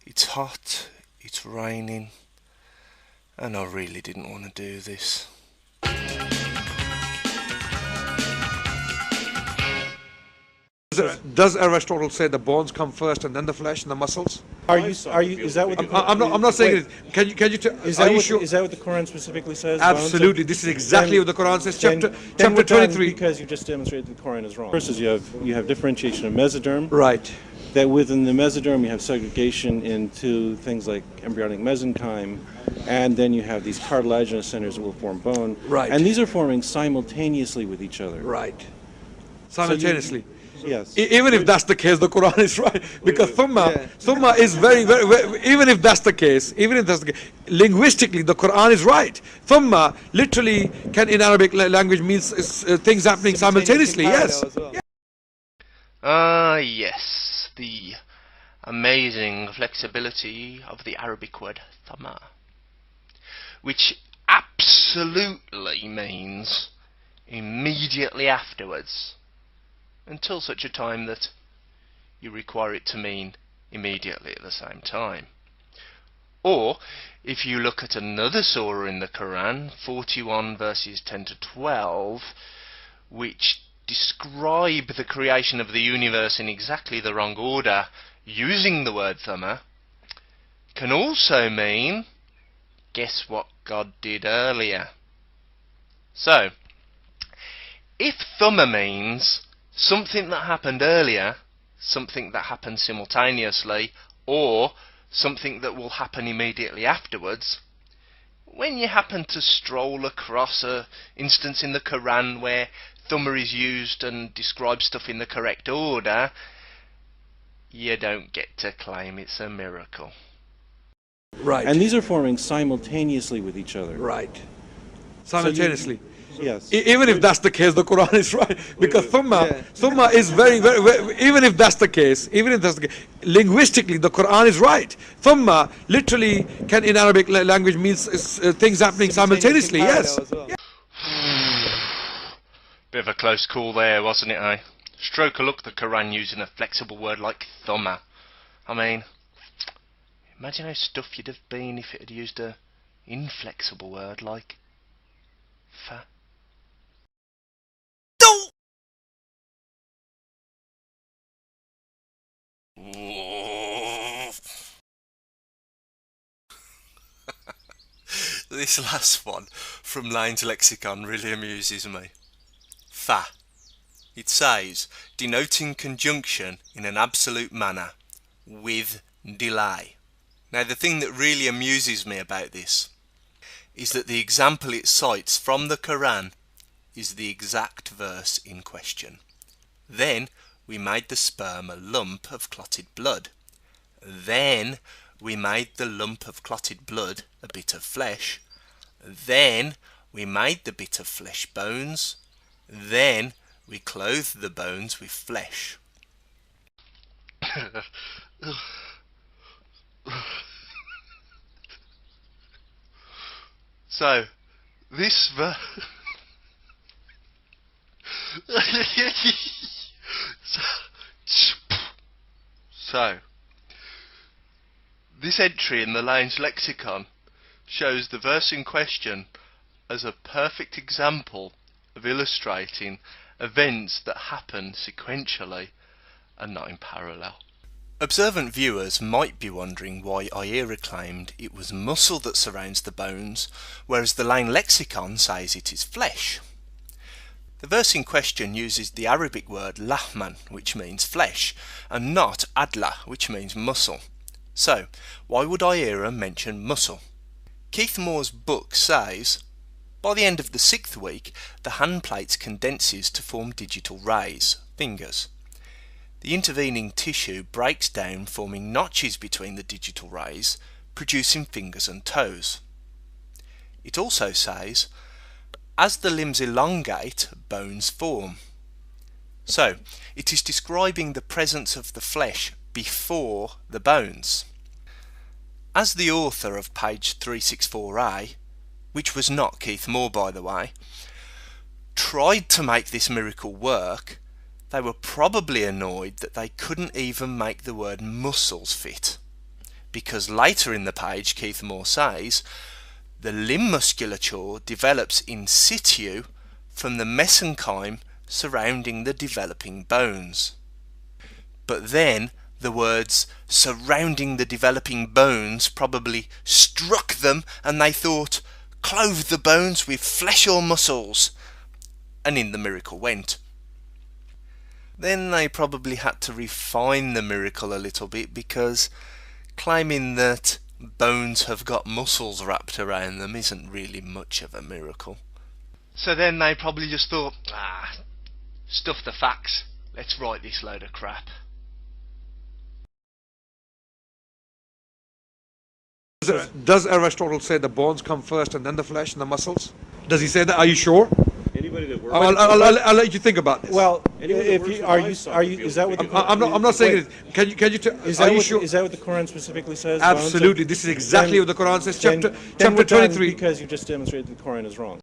It's hot, it's raining, and I really didn't want to do this. Does Aristotle say the bones come first and then the flesh and the muscles? Are you? Is that what the? I'm not saying wait, it. Can you? Is Are that you what? sure? Is that what the Quran specifically says? Absolutely. This is exactly what the Quran says. Chapter we're done 23. because you just demonstrated the Quran is wrong. First is you have differentiation of mesoderm. Right. That within the mesoderm you have segregation into things like embryonic mesenchyme, and then you have these cartilaginous centers that will form bone. Right. And these are forming simultaneously with each other. Right. Simultaneously. Yes. Even if that's the case, the Quran is right, because thumma is very, even if that's the case, linguistically the Quran is right. Thumma literally can in Arabic language means things happening simultaneously. Yes. Yes, the amazing flexibility of the Arabic word thumma, which absolutely means immediately afterwards, until such a time that you require it to mean immediately at the same time. Or, if you look at another surah in the Quran, 41 verses 10 to 12, which describe the creation of the universe in exactly the wrong order, using the word thumma, can also mean, guess what God did earlier? So, if thumma means something that happened earlier, something that happened simultaneously, or something that will happen immediately afterwards, when you happen to stroll across an instance in the Quran where thumma is used and describes stuff in the correct order, you don't get to claim it's a miracle. Right. And these are forming simultaneously with each other. Right. Simultaneously. Yes. Even if that's the case, the Quran is right, because thumma is very, even if that's the case, linguistically the Quran is right. Thumma literally can in Arabic language means things happening simultaneously. Yes. Bit of a close call there, wasn't it, eh? Stroke a look the Quran using a flexible word like thumma. I mean, imagine how stuffed you'd have been if it had used a inflexible word like fa. This last one from Lane's lexicon really amuses me. Fa. It says, denoting conjunction in an absolute manner, with delay. Now the thing that really amuses me about this is that the example it cites from the Quran is the exact verse in question. Then we made the sperm a lump of clotted blood. Then we made the lump of clotted blood a bit of flesh. Then we made the bit of flesh bones. Then we clothed the bones with flesh. So, this So, this entry in the Lane's lexicon shows the verse in question as a perfect example of illustrating events that happen sequentially and not in parallel. Observant viewers might be wondering why Ira claimed it was muscle that surrounds the bones, whereas the Lane lexicon says it is flesh. The verse in question uses the Arabic word lahman, which means flesh, and not adla, which means muscle. So, why would Ira mention muscle? Keith Moore's book says, by the end of the 6th week, the hand plate condenses to form digital rays, fingers. The intervening tissue breaks down, forming notches between the digital rays, producing fingers and toes. It also says, as the limbs elongate, bones form. So, it is describing the presence of the flesh before the bones. As the author of page 364A, which was not Keith Moore by the way, tried to make this miracle work, they were probably annoyed that they couldn't even make the word muscles fit. because later in the page Keith Moore says the limb musculature develops in situ from the mesenchyme surrounding the developing bones. But then the words surrounding the developing bones probably struck them, and they thought, clothe the bones with flesh or muscles, and in the miracle went. Then they probably had to refine the miracle a little bit, because claiming that bones have got muscles wrapped around them isn't really much of a miracle. So then they probably just thought, stuff the facts, let's write this load of crap. Does Aristotle say the bones come first and then the flesh and the muscles? Does he say that? Are you sure? Anybody that works. I'll let you think about this. Well, if you are you is that what the I'm not saying it. Can you are you sure? Is that what the Quran specifically says? Absolutely. This is exactly what the Quran says. Chapter then 23. Because you just demonstrated the Quran is wrong.